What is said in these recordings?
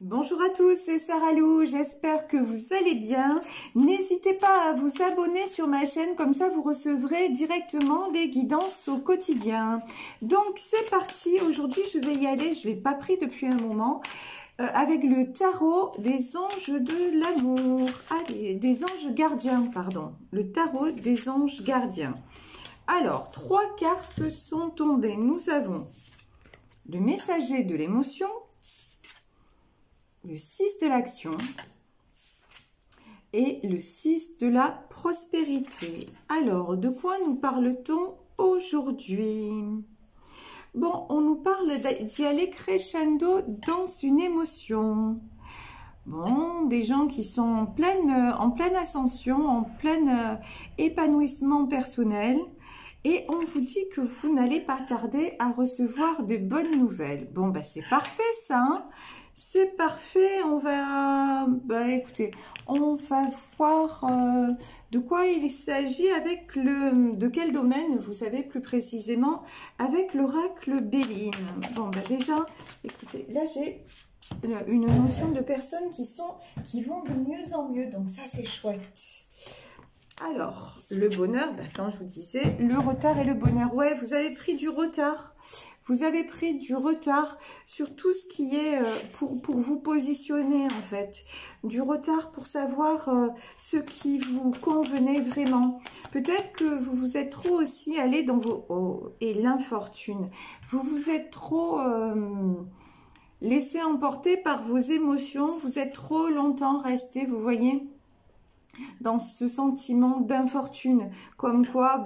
Bonjour à tous, c'est Sarah Lou, j'espère que vous allez bien. N'hésitez pas à vous abonner sur ma chaîne, comme ça vous recevrez directement les guidances au quotidien. Donc c'est parti, aujourd'hui je vais y aller, je ne l'ai pas pris depuis un moment, avec le tarot des anges de l'amour. Allez, des anges gardiens, pardon. Le tarot des anges gardiens. Alors, 3 cartes sont tombées. Nous avons le messager de l'émotion, le 6 de l'action et le 6 de la prospérité. Alors, de quoi nous parle-t-on aujourd'hui? Bon, on nous parle d'y aller crescendo dans une émotion. Bon, des gens qui sont en pleine ascension, en plein épanouissement personnel. Et on vous dit que vous n'allez pas tarder à recevoir de bonnes nouvelles. Bon, bah c'est parfait ça, hein. C'est parfait, on va, écoutez, on va voir de quoi il s'agit avec de quel domaine, vous savez plus précisément, avec l'oracle Béline. Bon, bah déjà, écoutez, là j'ai une notion de personnes qui vont de mieux en mieux, donc ça c'est chouette. Alors, le bonheur, quand je vous disais, le retard et le bonheur, ouais, vous avez pris du retard. Vous avez pris du retard sur tout ce qui est pour vous positionner en fait. Du retard pour savoir ce qui vous convenait vraiment. Peut-être que vous vous êtes trop aussi allé dans vos... et l'infortune. Vous vous êtes trop laissé emporter par vos émotions. Vous êtes trop longtemps resté, vous voyez, dans ce sentiment d'infortune, comme quoi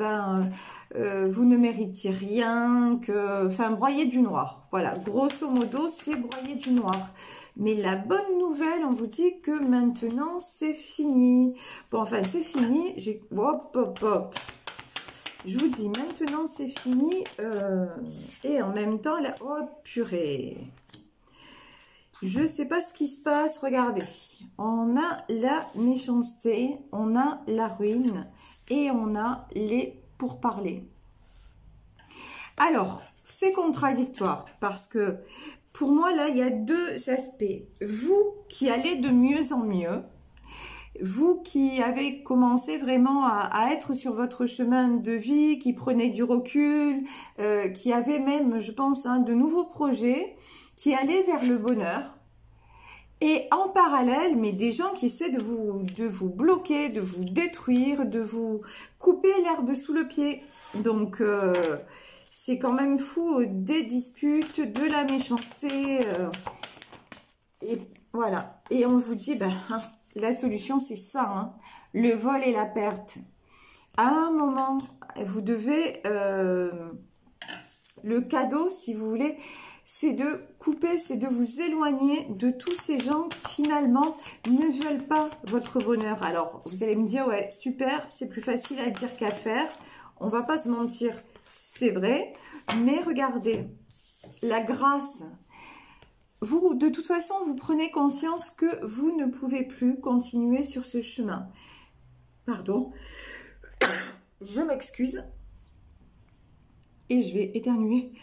vous ne méritiez rien, enfin broyer du noir, voilà, grosso modo c'est broyer du noir. Mais la bonne nouvelle, on vous dit que maintenant c'est fini. Bon, enfin c'est fini, hop, je vous dis maintenant c'est fini, et en même temps là, oh purée, je ne sais pas ce qui se passe, regardez. On a la méchanceté, on a la ruine et on a les pourparlers. Alors, c'est contradictoire parce que pour moi, là, il y a deux aspects. Vous qui allez de mieux en mieux, vous qui avez commencé vraiment à être sur votre chemin de vie, qui prenez du recul, qui avez même, je pense, de nouveaux projets, qui allaient vers le bonheur. Et en parallèle, mais des gens qui essaient de vous bloquer, de vous détruire, de vous couper l'herbe sous le pied. Donc, c'est quand même fou, des disputes, de la méchanceté. Et voilà. Et on vous dit, la solution, c'est ça, hein, le vol et la perte. À un moment, vous devez... le cadeau, si vous voulez, c'est de couper, c'est de vous éloigner de tous ces gens qui finalement ne veulent pas votre bonheur. Alors, vous allez me dire, ouais, super, c'est plus facile à dire qu'à faire. On va pas se mentir, c'est vrai. Mais regardez, la grâce, vous, de toute façon, vous prenez conscience que vous ne pouvez plus continuer sur ce chemin. Pardon, je m'excuse. Et je vais éternuer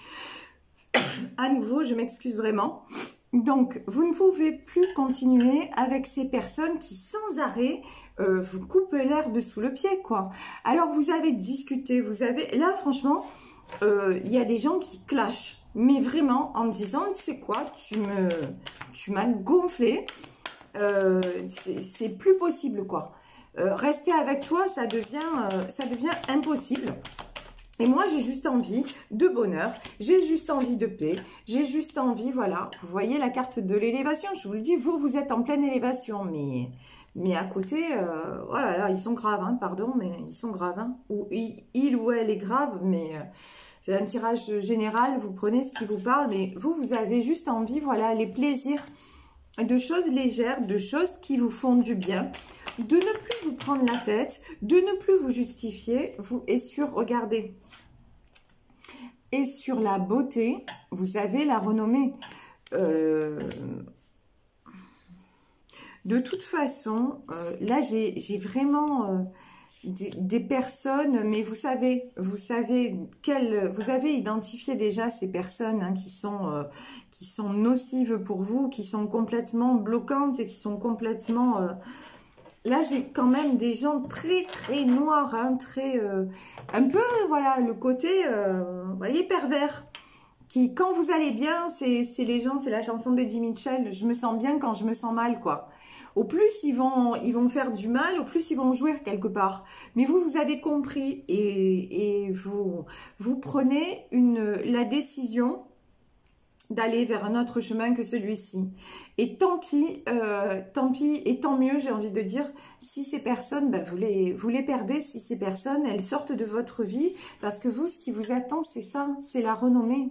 à nouveau, je m'excuse vraiment. Donc, vous ne pouvez plus continuer avec ces personnes qui, sans arrêt, vous coupent l'herbe sous le pied, quoi. Alors, vous avez discuté, vous avez... Là, franchement, il y a des gens qui clashent. Mais vraiment, en me disant, tu sais quoi, tu m'as gonflé. C'est plus possible, quoi. Rester avec toi, ça devient impossible. Et moi, j'ai juste envie de bonheur, j'ai juste envie de paix, j'ai juste envie, voilà. Vous voyez la carte de l'élévation, je vous le dis, vous êtes en pleine élévation. Mais à côté, oh là là, ils sont graves, hein, pardon, mais ils sont graves. Hein. Ou il ou elle est grave, mais c'est un tirage général, vous prenez ce qui vous parle. Mais vous avez juste envie, voilà, les plaisirs de choses légères, de choses qui vous font du bien. De ne plus vous prendre la tête, de ne plus vous justifier, regardez, et sur la beauté, vous avez la renommée. De toute façon, là, j'ai vraiment des personnes, mais vous savez vous avez identifié déjà ces personnes hein, qui sont nocives pour vous, qui sont complètement bloquantes et qui sont complètement... Là, j'ai quand même des gens très très noirs, hein, très... un peu, voilà, le côté, vous voyez, pervers. Qui, quand vous allez bien, c'est les gens, c'est la chanson d'Eddie Mitchell, je me sens bien quand je me sens mal, quoi. Au plus, ils vont faire du mal, au plus, ils vont jouir quelque part. Mais vous avez compris et vous prenez la décision d'aller vers un autre chemin que celui-ci. Et tant pis, et tant mieux, j'ai envie de dire, si ces personnes, vous les perdez, si ces personnes, elles sortent de votre vie, parce que vous, ce qui vous attend, c'est ça, c'est la renommée.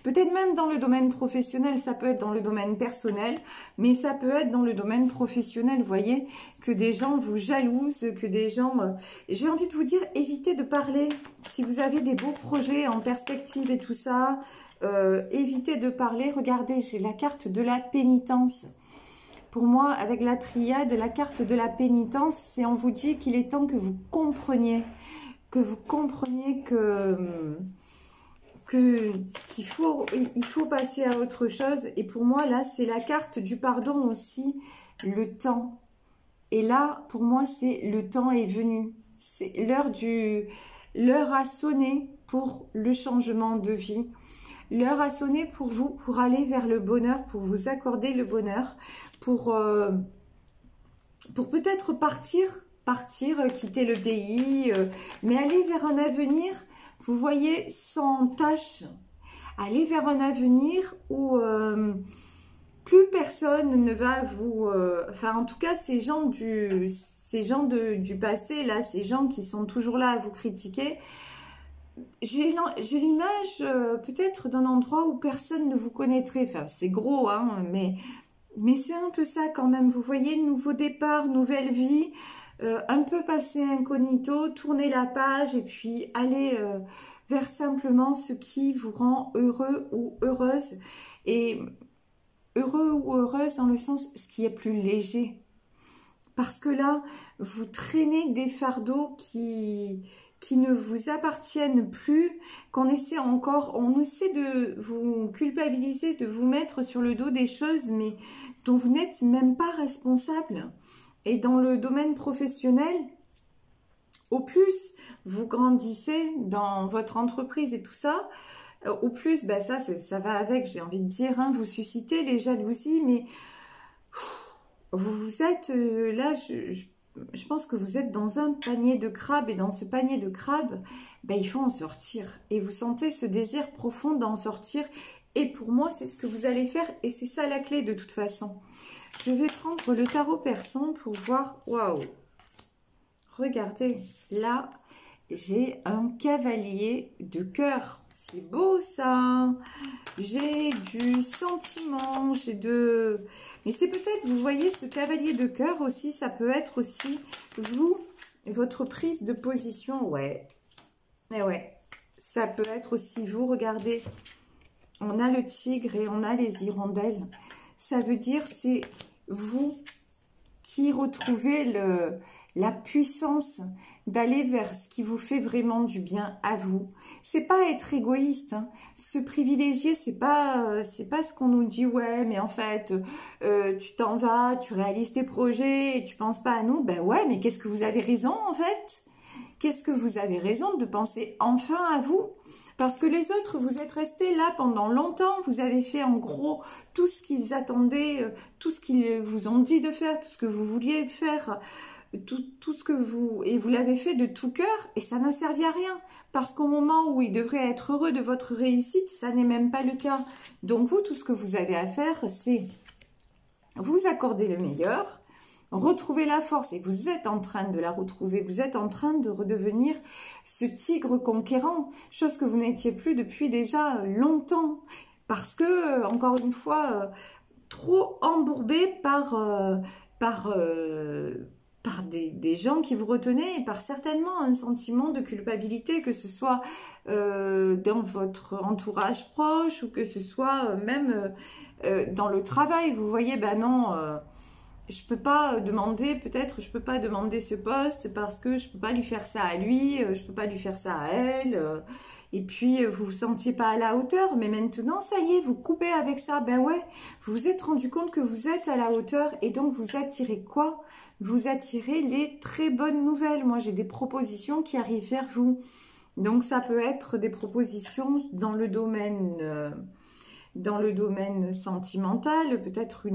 Peut-être même dans le domaine professionnel, ça peut être dans le domaine personnel, mais ça peut être dans le domaine professionnel, vous voyez, que des gens vous jalousent, que des gens... J'ai envie de vous dire, évitez de parler. Si vous avez des beaux projets en perspective et tout ça, évitez de parler. Regardez, j'ai la carte de la pénitence. Pour moi, avec la triade, la carte de la pénitence, c'est on vous dit qu'il est temps que vous compreniez que qu'il faut passer à autre chose. Et pour moi, là, c'est la carte du pardon aussi, le temps. Et là, pour moi, c'est le temps est venu. C'est l'heure a sonné pour le changement de vie. L'heure a sonné pour vous, pour aller vers le bonheur, pour vous accorder le bonheur, pour peut-être partir, quitter le pays, mais aller vers un avenir, vous voyez, sans tâche. Aller vers un avenir où plus personne ne va vous... enfin, en tout cas, ces gens du passé, là, ces gens qui sont toujours là à vous critiquer, j'ai l'image peut-être d'un endroit où personne ne vous connaîtrait. Enfin, c'est gros, hein, mais c'est un peu ça quand même. Vous voyez, nouveau départ, nouvelle vie, un peu passer incognito, tourner la page et puis aller vers simplement ce qui vous rend heureux ou heureuse. Et heureux ou heureuse dans le sens ce qui est plus léger. Parce que là, vous traînez des fardeaux qui ne vous appartiennent plus, on essaie de vous culpabiliser, de vous mettre sur le dos des choses, mais dont vous n'êtes même pas responsable. Et dans le domaine professionnel, au plus vous grandissez dans votre entreprise et tout ça, au plus, ça va avec, j'ai envie de dire, hein, vous suscitez les jalousies, mais vous êtes là, je pense que vous êtes dans un panier de crabes et dans ce panier de crabes, il faut en sortir. Et vous sentez ce désir profond d'en sortir. Et pour moi, c'est ce que vous allez faire et c'est ça la clé de toute façon. Je vais prendre le tarot persan pour voir. Waouh! Regardez, là, j'ai un cavalier de cœur. C'est beau ça! J'ai du sentiment, j'ai de... Mais c'est peut-être, vous voyez, ce cavalier de cœur aussi, ça peut être aussi vous, votre prise de position, ouais. Et ouais, ça peut être aussi vous, regardez, on a le tigre et on a les hirondelles. Ça veut dire c'est vous qui retrouvez la puissance d'aller vers ce qui vous fait vraiment du bien à vous. C'est pas être égoïste, hein. Se privilégier, c'est pas ce qu'on nous dit, ouais, mais en fait, tu t'en vas, tu réalises tes projets et tu penses pas à nous. Ben ouais, mais qu'est-ce que vous avez raison en fait? Qu'est-ce que vous avez raison de penser enfin à vous? Parce que les autres, vous êtes restés là pendant longtemps, vous avez fait en gros tout ce qu'ils attendaient, tout ce qu'ils vous ont dit de faire, tout ce que vous vouliez faire, tout ce que vous... Et vous l'avez fait de tout cœur et ça n'a servi à rien. Parce qu'au moment où il devrait être heureux de votre réussite, ça n'est même pas le cas. Donc vous, tout ce que vous avez à faire, c'est vous accorder le meilleur, retrouver la force, et vous êtes en train de la retrouver, vous êtes en train de redevenir ce tigre conquérant, chose que vous n'étiez plus depuis déjà longtemps, parce que, encore une fois, trop embourbé par des gens qui vous retenaient et par certainement un sentiment de culpabilité, que ce soit dans votre entourage proche ou que ce soit même dans le travail. Vous voyez, ben non... je peux pas demander, peut-être je peux pas demander ce poste parce que je peux pas lui faire ça à lui, je peux pas lui faire ça à elle. Et puis vous vous sentiez pas à la hauteur, mais maintenant ça y est, vous coupez avec ça. Ben ouais, vous vous êtes rendu compte que vous êtes à la hauteur et donc vous attirez quoi? Vous attirez les très bonnes nouvelles. Moi j'ai des propositions qui arrivent vers vous. Donc ça peut être des propositions dans le domaine sentimental, peut-être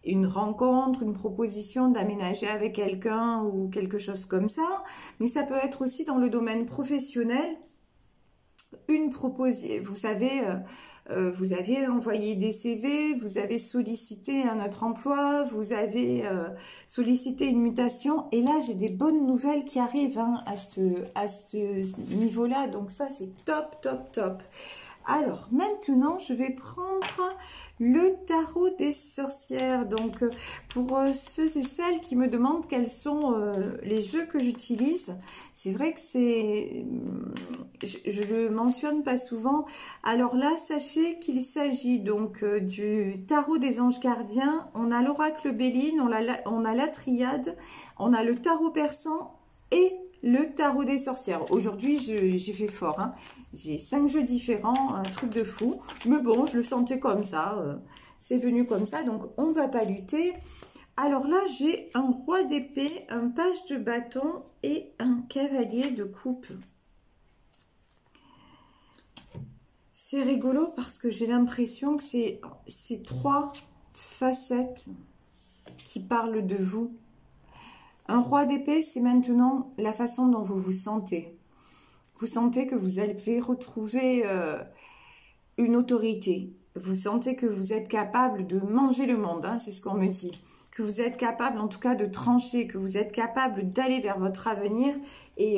une rencontre, une proposition d'aménager avec quelqu'un ou quelque chose comme ça. Mais ça peut être aussi dans le domaine professionnel, une proposition. Vous avez envoyé des CV, vous avez sollicité un autre emploi, vous avez sollicité une mutation. Et là, j'ai des bonnes nouvelles qui arrivent hein, à ce niveau-là. Donc ça, c'est top, top, top. Alors, maintenant, je vais prendre le tarot des sorcières. Donc, pour ceux et celles qui me demandent quels sont les jeux que j'utilise, c'est vrai que c'est... Je le mentionne pas souvent. Alors là, sachez qu'il s'agit donc du tarot des anges gardiens. On a l'oracle Béline, on a la triade, on a le tarot persan et le tarot des sorcières. Aujourd'hui, j'ai fait fort. Hein. J'ai 5 jeux différents, un truc de fou. Mais bon, je le sentais comme ça. C'est venu comme ça, donc on ne va pas lutter. Alors là, j'ai un roi d'épée, un page de bâton et un cavalier de coupe. C'est rigolo parce que j'ai l'impression que c'est 3 facettes qui parlent de vous. Un roi d'épée, c'est maintenant la façon dont vous vous sentez. Vous sentez que vous allez retrouver une autorité. Vous sentez que vous êtes capable de manger le monde, hein, c'est ce qu'on me dit. Que vous êtes capable en tout cas de trancher, que vous êtes capable d'aller vers votre avenir et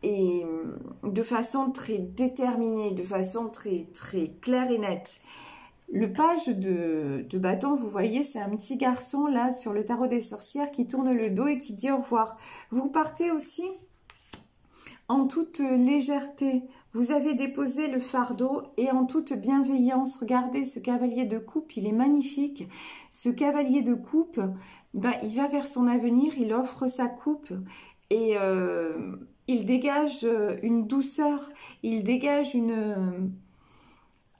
de façon très déterminée, de façon très, très claire et nette. Le page de bâton, vous voyez, c'est un petit garçon là sur le tarot des sorcières qui tourne le dos et qui dit au revoir. Vous partez aussi en toute légèreté. Vous avez déposé le fardeau et en toute bienveillance. Regardez ce cavalier de coupe, il est magnifique. Ce cavalier de coupe, ben, il va vers son avenir, il offre sa coupe et il dégage une douceur, il dégage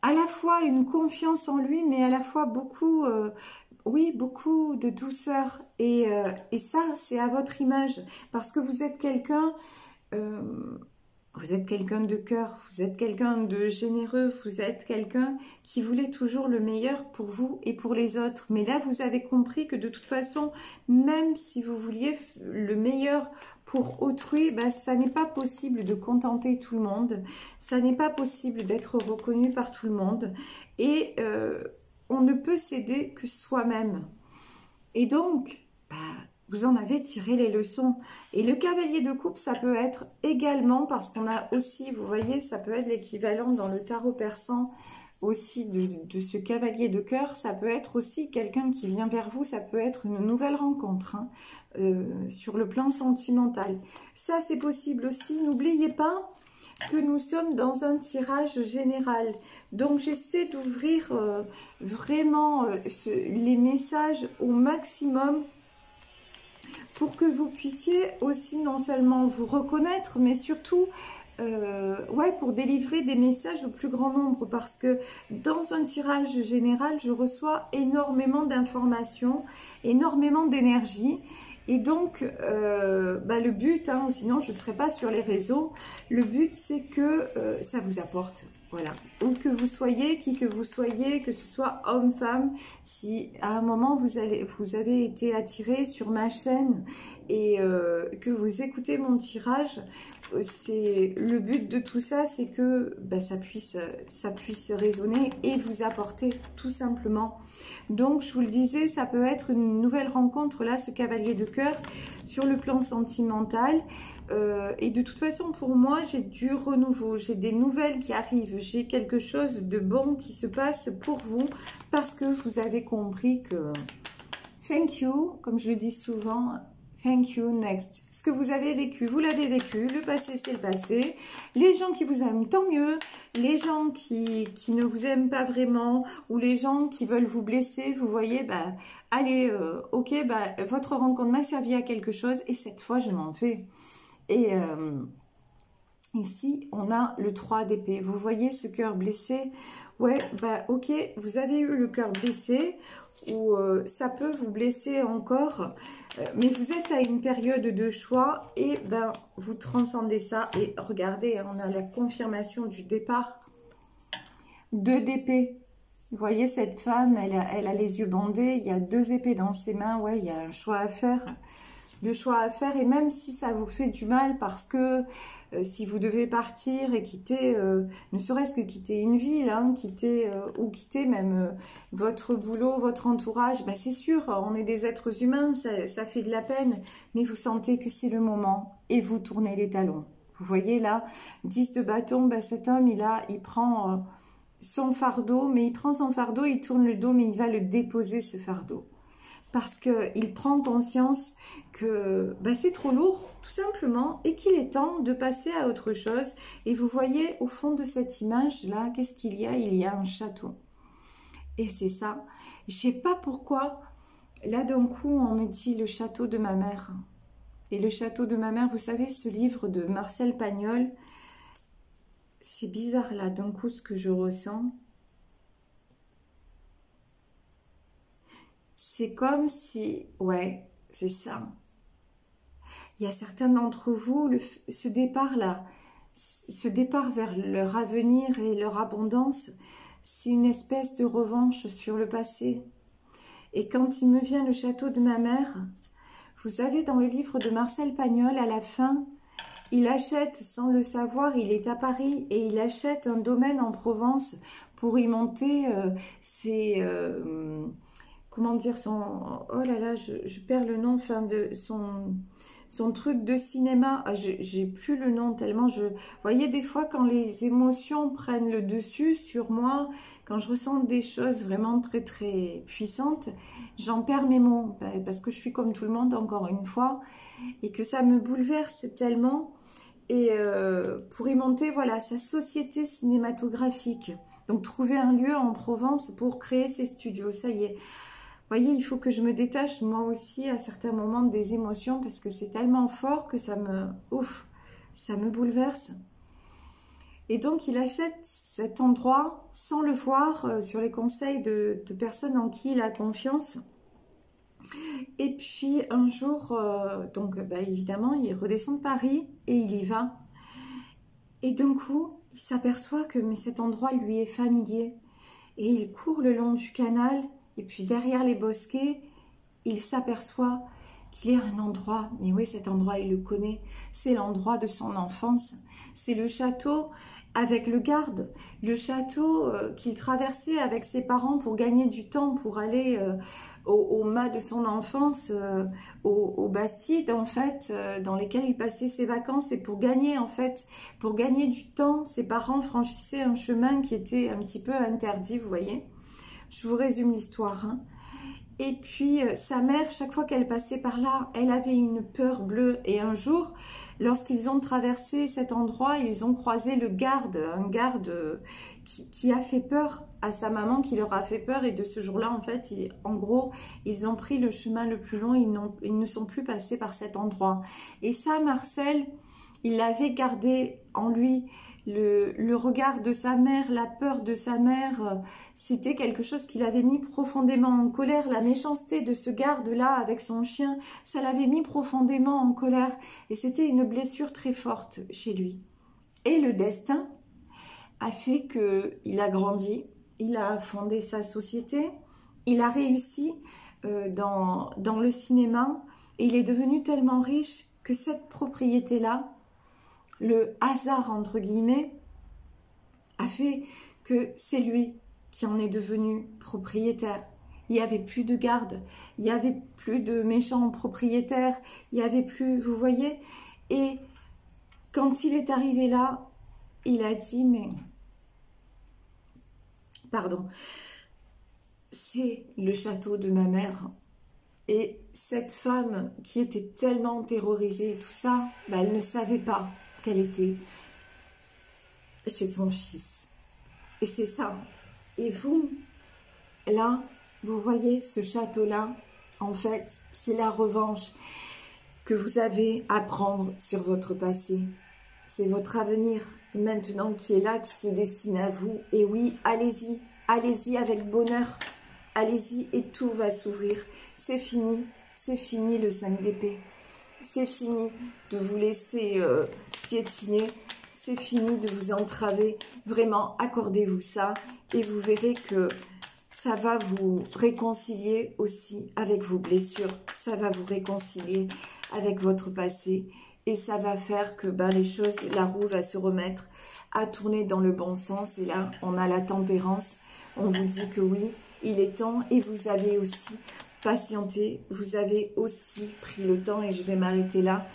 à la fois une confiance en lui, mais à la fois beaucoup, beaucoup de douceur. Et ça, c'est à votre image, parce que vous êtes quelqu'un, de cœur, vous êtes quelqu'un de généreux, vous êtes quelqu'un qui voulait toujours le meilleur pour vous et pour les autres. Mais là, vous avez compris que de toute façon, même si vous vouliez le meilleur pour autrui, ben, ça n'est pas possible de contenter tout le monde. Ça n'est pas possible d'être reconnu par tout le monde. Et on ne peut s'aider que soi-même. Et donc, ben, vous en avez tiré les leçons. Et le cavalier de coupe, ça peut être également, parce qu'on a aussi, vous voyez, ça peut être l'équivalent dans le tarot persan aussi de ce cavalier de cœur. Ça peut être aussi quelqu'un qui vient vers vous, ça peut être une nouvelle rencontre. Hein. Sur le plan sentimental. Ça, c'est possible aussi. N'oubliez pas que nous sommes dans un tirage général. Donc, j'essaie d'ouvrir vraiment les messages au maximum pour que vous puissiez aussi non seulement vous reconnaître, mais surtout pour délivrer des messages au plus grand nombre, parce que dans un tirage général, je reçois énormément d'informations, énormément d'énergie. Et donc, le but, hein, sinon je ne serais pas sur les réseaux, le but c'est que ça vous apporte, voilà. Où que vous soyez, qui que vous soyez, que ce soit homme, femme, si à un moment vous avez été attiré sur ma chaîne et que vous écoutez mon tirage, le but de tout ça, c'est que ça puisse résonner et vous apporter tout simplement. Donc, je vous le disais, ça peut être une nouvelle rencontre, là, ce cavalier de cœur, sur le plan sentimental. Et de toute façon, pour moi, j'ai du renouveau, j'ai des nouvelles qui arrivent, j'ai quelque chose de bon qui se passe pour vous, parce que vous avez compris que, thank you, comme je le dis souvent, Thank you, next. Ce que vous avez vécu, vous l'avez vécu. Le passé, c'est le passé. Les gens qui vous aiment, tant mieux. Les gens qui ne vous aiment pas vraiment ou les gens qui veulent vous blesser, vous voyez, bah, allez, ok, bah, votre rencontre m'a servi à quelque chose et cette fois, je m'en vais. Et ici, on a le 3 d'épée. Vous voyez ce cœur blessé? Ouais, bah, ok, vous avez eu le cœur blessé ou ça peut vous blesser encore. Mais vous êtes à une période de choix et ben, vous transcendez ça. Et regardez, on a la confirmation du départ. 2 d'épée. Vous voyez, cette femme, elle a les yeux bandés. Il y a 2 épées dans ses mains. Ouais, il y a un choix à faire. Le choix à faire. Et même si ça vous fait du mal parce que si vous devez partir et quitter, ne serait-ce que quitter une ville, hein, ou quitter même votre boulot, votre entourage, bah c'est sûr, on est des êtres humains, ça fait de la peine, mais vous sentez que c'est le moment et vous tournez les talons. Vous voyez là, 10 de bâton, bah cet homme, il prend son fardeau, mais il prend son fardeau, il tourne le dos, mais il va le déposer ce fardeau. Parce qu'il prend conscience que bah, c'est trop lourd, tout simplement, et qu'il est temps de passer à autre chose. Et vous voyez, au fond de cette image-là, qu'est-ce qu'il y a? Il y a un château. Et c'est ça. Je ne sais pas pourquoi, là d'un coup, on me dit le château de ma mère. Et le château de ma mère, vous savez, ce livre de Marcel Pagnol, c'est bizarre là, d'un coup, ce que je ressens. C'est comme si, ouais, c'est ça. Il y a certains d'entre vous, ce départ-là, ce départ vers leur avenir et leur abondance, c'est une espèce de revanche sur le passé. Et quand il me vient le château de ma mère, vous savez, dans le livre de Marcel Pagnol, à la fin, il achète, sans le savoir, il est à Paris, et il achète un domaine en Provence pour y monter comment dire, oh là là, je perds le nom, enfin, de son truc de cinéma, j'ai plus le nom tellement vous voyez, des fois, quand les émotions prennent le dessus sur moi, quand je ressens des choses vraiment très, très puissantes, j'en perds mes mots, parce que je suis comme tout le monde, encore une fois, et que ça me bouleverse tellement, et pour y monter, voilà, sa société cinématographique. Donc, trouver un lieu en Provence pour créer ses studios, ça y est. Vous voyez, il faut que je me détache moi aussi à certains moments des émotions parce que c'est tellement fort que ça me bouleverse. Et donc, il achète cet endroit sans le voir sur les conseils de personnes en qui il a confiance. Et puis, un jour, donc bah, évidemment, il redescend de Paris et il y va. Et d'un coup, il s'aperçoit que mais cet endroit lui est familier. Et il court le long du canal. Et puis derrière les bosquets, il s'aperçoit qu'il est à un endroit, mais oui, cet endroit, il le connaît, c'est l'endroit de son enfance, c'est le château avec le garde, le château qu'il traversait avec ses parents pour gagner du temps, pour aller au mât de son enfance, aux Bastides, en fait, dans lesquels il passait ses vacances, et pour gagner, en fait, pour gagner du temps, ses parents franchissaient un chemin qui était un petit peu interdit, vous voyez. Je vous résume l'histoire. Hein. Et puis, sa mère, chaque fois qu'elle passait par là, elle avait une peur bleue. Et un jour, lorsqu'ils ont traversé cet endroit, ils ont croisé un garde qui a fait peur à sa maman, qui leur a fait peur. Et de ce jour-là, en fait, en gros, ils ont pris le chemin le plus long. Ils ne sont plus passés par cet endroit. Et ça, Marcel, il l'avait gardé en lui. Le regard de sa mère, la peur de sa mère, c'était quelque chose qui l'avait mis profondément en colère. La méchanceté de ce garde-là avec son chien, ça l'avait mis profondément en colère. Et c'était une blessure très forte chez lui. Et le destin a fait qu'il a grandi, il a fondé sa société, il a réussi dans le cinéma et il est devenu tellement riche que cette propriété-là, le hasard, entre guillemets, a fait que c'est lui qui en est devenu propriétaire. Il n'y avait plus de garde, il n'y avait plus de méchants propriétaires, il n'y avait plus, vous voyez. Et quand il est arrivé là, il a dit, mais, pardon, c'est le château de ma mère. Et cette femme qui était tellement terrorisée et tout ça, bah, elle ne savait pas qu'elle était chez son fils. Et c'est ça. Et vous, là, vous voyez ce château-là, en fait, c'est la revanche que vous avez à prendre sur votre passé. C'est votre avenir maintenant qui est là, qui se dessine à vous. Et oui, allez-y avec bonheur. Allez-y et tout va s'ouvrir. C'est fini le 5 d'épée. C'est fini de vous laisser piétiner. C'est fini de vous entraver. Vraiment, accordez-vous ça et vous verrez que ça va vous réconcilier aussi avec vos blessures. Ça va vous réconcilier avec votre passé. Et ça va faire que les choses, la roue va se remettre à tourner dans le bon sens. Et là, on a la tempérance. On vous dit que oui, il est temps. Et vous avez aussi patienté. Vous avez aussi pris le temps, et je vais m'arrêter là,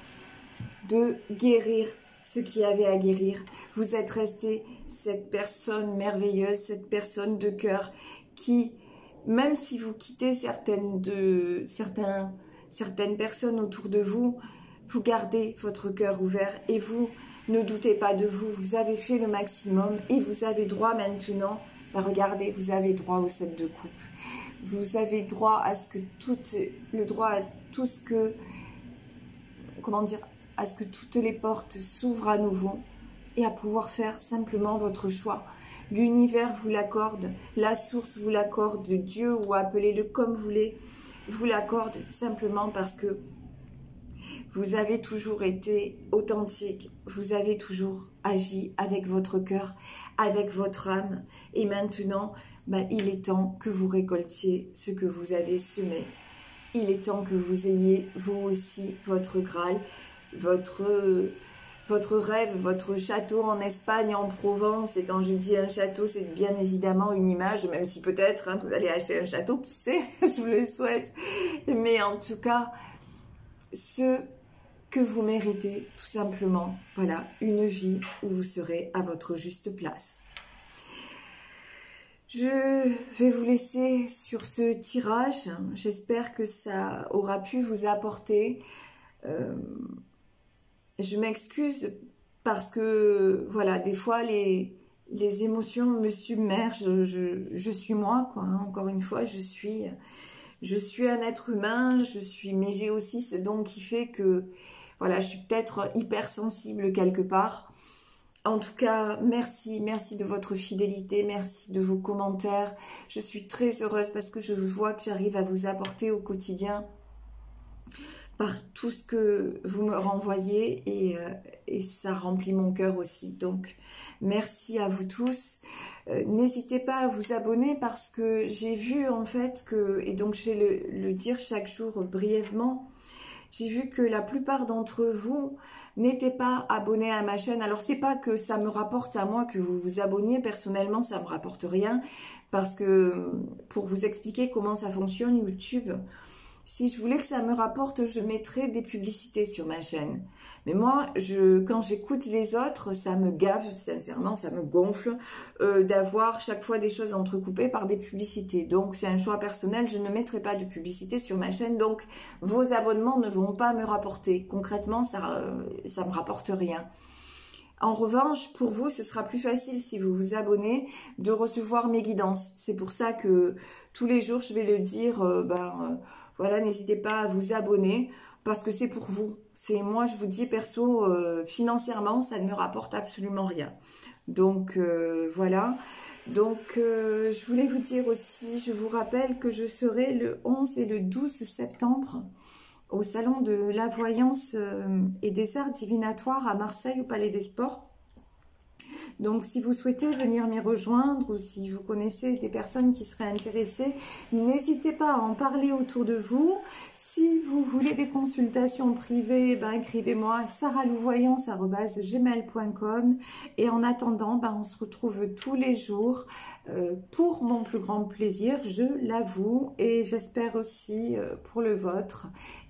de guérir ce qui avait à guérir. Vous êtes resté cette personne merveilleuse, cette personne de cœur qui, même si vous quittez certaines personnes autour de vous, vous gardez votre cœur ouvert et vous ne doutez pas de vous. Vous avez fait le maximum et vous avez droit maintenant, regardez, vous avez droit au 7 de coupe. Vous avez droit à ce que à ce que toutes les portes s'ouvrent à nouveau et à pouvoir faire simplement votre choix. L'univers vous l'accorde, la source vous l'accorde, Dieu, ou appelez-le comme vous voulez, vous l'accorde simplement parce que vous avez toujours été authentique, vous avez toujours agi avec votre cœur, avec votre âme. Et maintenant, il est temps que vous récoltiez ce que vous avez semé. Il est temps que vous ayez, vous aussi, votre Graal, votre rêve, votre château en Espagne, en Provence. Et quand je dis un château, c'est bien évidemment une image, même si peut-être vous allez acheter un château, qui sait, je vous le souhaite. Mais en tout cas, ce que vous méritez, tout simplement, voilà, une vie où vous serez à votre juste place. Je vais vous laisser sur ce tirage. J'espère que ça aura pu vous apporter. Je m'excuse parce que, voilà, des fois, les émotions me submergent. Je suis moi, quoi. Hein. Encore une fois, je suis un être humain. Mais j'ai aussi ce don qui fait que, voilà, je suis peut-être hypersensible quelque part. En tout cas, merci de votre fidélité, merci de vos commentaires. Je suis très heureuse parce que je vois que j'arrive à vous apporter au quotidien par tout ce que vous me renvoyez et ça remplit mon cœur aussi. Donc, merci à vous tous. N'hésitez pas à vous abonner parce que j'ai vu en fait que, et donc je vais le dire chaque jour brièvement, j'ai vu que la plupart d'entre vous n'étaient pas abonnés à ma chaîne. Alors, c'est pas que ça me rapporte à moi que vous vous abonniez. Personnellement, ça me rapporte rien. Parce que, pour vous expliquer comment ça fonctionne, YouTube, si je voulais que ça me rapporte, je mettrais des publicités sur ma chaîne. Mais moi, quand j'écoute les autres, ça me gave, sincèrement, ça me gonfle d'avoir chaque fois des choses entrecoupées par des publicités. Donc, c'est un choix personnel, je ne mettrai pas de publicité sur ma chaîne. Donc, vos abonnements ne vont pas me rapporter. Concrètement, ça me rapporte rien. En revanche, pour vous, ce sera plus facile si vous vous abonnez de recevoir mes guidances. C'est pour ça que tous les jours, je vais le dire, voilà, n'hésitez pas à vous abonner parce que c'est pour vous. C'est moi, je vous dis perso, financièrement, ça ne me rapporte absolument rien. Donc, voilà. Donc, je voulais vous dire aussi, je vous rappelle que je serai le 11 et le 12 septembre au Salon de la Voyance et des Arts Divinatoires à Marseille, au Palais des Sports. Donc, si vous souhaitez venir m'y rejoindre ou si vous connaissez des personnes qui seraient intéressées, n'hésitez pas à en parler autour de vous. Si vous voulez des consultations privées, écrivez-moi à saralouvoyance@gmail.com. Et en attendant, on se retrouve tous les jours pour mon plus grand plaisir, je l'avoue, et j'espère aussi pour le vôtre.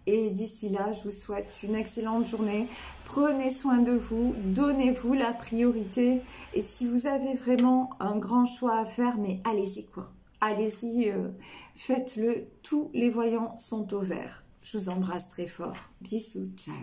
Et d'ici là, je vous souhaite une excellente journée. Prenez soin de vous, donnez-vous la priorité. Et si vous avez vraiment un grand choix à faire, mais allez-y quoi. allez-y, faites-le. Tous les voyants sont au vert. Je vous embrasse très fort. Bisous, ciao.